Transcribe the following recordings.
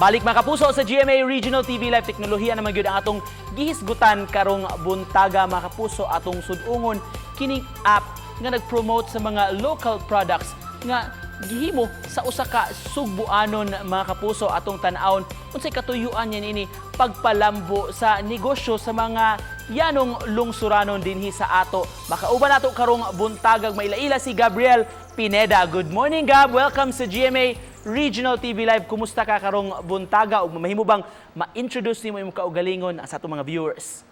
Balik mga kapuso sa GMA Regional TV Live Teknolohiya naman gyud ang atong gihisgutan karong buntaga mga kapuso atong sudungon kining app nga nag-promote sa mga local products nga gihimo sa usa ka sugbuanon mga kapuso atong tan-awon unsay katuyuan niya ini pagpalambo sa negosyo sa mga yanong lungsuranon dinhi sa ato. Makauban nato karong buntagag mailaila si Gabriel Pineda. Good morning, Gab. Welcome sa GMA Regional TV Live. Kumusta ka karong buntaga ug mahimo bang ma-introduce nimo imong kaugalingon sa atong mga viewers?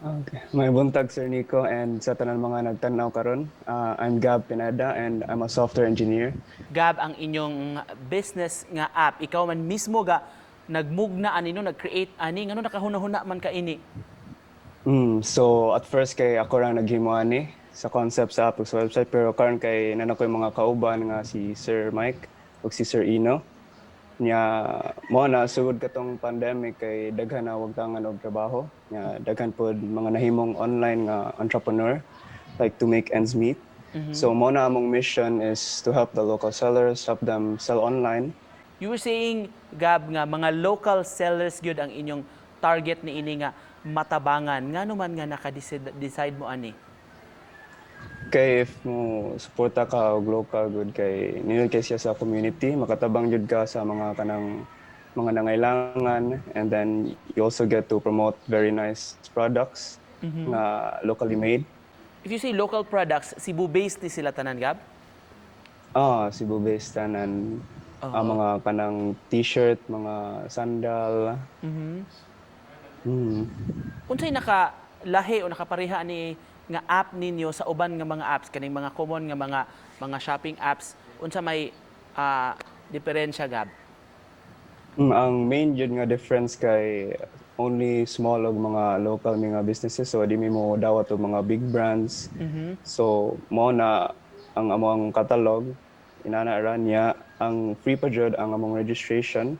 Okay. May buntag, Sir Nico, and sa tanan mga nagtanaw karon. I'm Gab Pineda and I'm a software engineer. Gab, ang inyong business nga app, ikaw man mismo ga nagmugna anino, nag-create ani ngano nakahuna-huna man ka ini? So at first kay ako ra naghimo ani sa concept sa app ug sa website, pero karon kay nanakoy mga kauban nga si Sir Mike ug si Sir Ino. Nya mo na sugod katong pandemic kay daghan na wagtangan og trabaho. Nya daghan pod mga nahimong online nga entrepreneur like to make ends meet. So mo na among mission is to help the local sellers, help them sell online. You were saying, Gab, nga mga local sellers gyud ang inyong target ni ini nga matabangan. Ngano man nga naka-decide mo ani? Kay if mo suporta ka og local good kay nindot kay siya sa community, makatabang jud ka sa mga kanang mga nangailangan, and then you also get to promote very nice products na locally made. If you say local products, Cebu-based ni sila tanan, Gab? Cebu-based tanan. Ang mga kanang t-shirt, mga sandal. Unsay nakalahi o nakapareha ni nga app ninyo sa uban nga mga apps kaning mga common nga mga shopping apps, unsa may diferensya, Gab? Ang main jud nga difference kay only small og mga local mga businesses, so di mo dawat og mga big brands. So mo na ang among catalog inana ra niya ang free pa jud ang among registration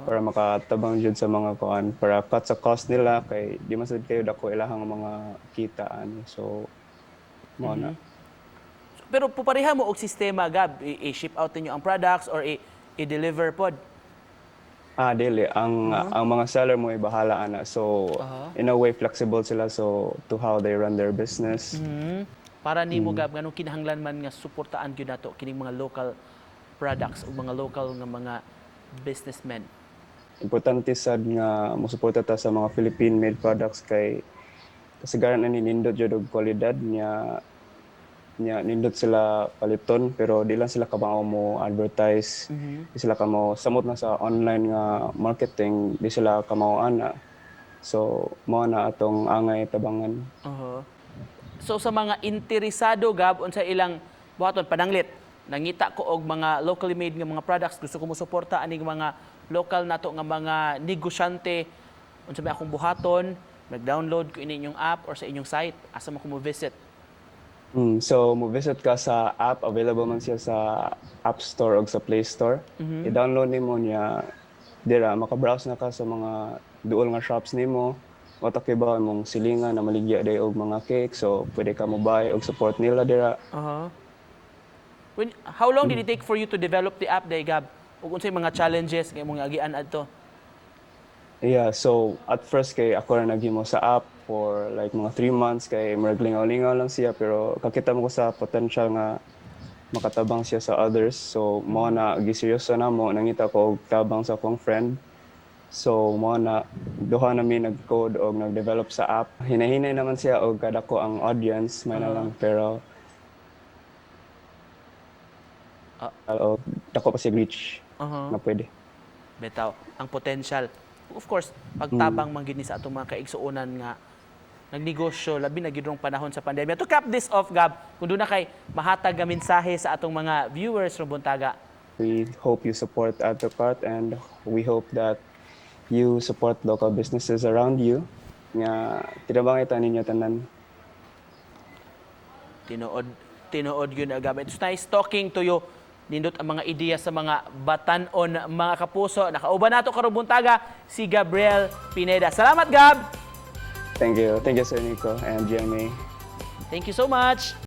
para makatabang jud sa mga kuan, para cut sa cost nila kay di man sad kayo dako ilahang mga kitaan. So mo na. Pero pupareha mo og sistema, Gab, i-ship out ninyo ang products or i-deliver pod? Dili. Ang mga seller mo ay bahala ana. So in a way flexible sila so to how they run their business. Para nimo, Gab, nganong kinahanglan man nga suportaan gyud nato kining mga local products o mga local nga mga businessmen? Importante sad nga mosuporta ta sa mga Philippine-made products kay kasagaran ani nindot jud og kwalidad nya nindot sila paliton, pero di lang sila kamao mo advertise, di sila kamao samot na sa online nga marketing, di sila kamao ana. So mo na atong angay tabangan. So sa mga interesado, Gab, unsa ilang buhaton pananglit, nangita ko og mga locally made nga mga products, gusto ko mo suporta aning mga local nato nga mga negosyante, unsa may akong buhaton, nag-download ko ini inyong app or sa inyong site, asa mo ko mo visit? So mo visit ka sa app, available man siya sa App Store o sa Play Store. I-download nimo niya dira, maka-browse na ka sa mga duol nga shops nimo. Watak ba mong silingan na maligya day og mga cake, so pwede ka mo buy og support nila dira. How long did it take for you to develop the app, day, Gab? Ug unsay mga challenges nga imong agian adto? Yeah, so at first kay ako ra naghimo sa app for like mga 3 months kay maraglingaw-lingaw lang siya, pero kakita mo ko sa potential nga makatabang siya sa others. So mo na giseryoso na mo, nangita ko og tabang sa akong friend. So mo na duha namin nag-code og nag-develop sa app. Hinahinay naman siya og kadako ang audience, may na lang, pero dako pa siya reach na pwede. Betaw, ang potential. Of course, pagtabang man gyud ni sa atong mga kaigsuonan nga nagnegosyo labi na gyud rong panahon sa pandemya. To cap this off, Gab, kung doon na kay mahatag nga mensahe sa atong mga viewers ron buntaga. We hope you support Add to Cart, and we hope that you support local businesses around you. Nga tinabangita ninyo tanan. Tinuod yun, Gab. It's nice talking to you. Nindot ang mga ideya sa mga batanon, mga kapuso. Nakauban nato karong buntaga si Gabriel Pineda. Salamat, Gab! Thank you. Thank you, Sir Nico and GMA. Thank you so much!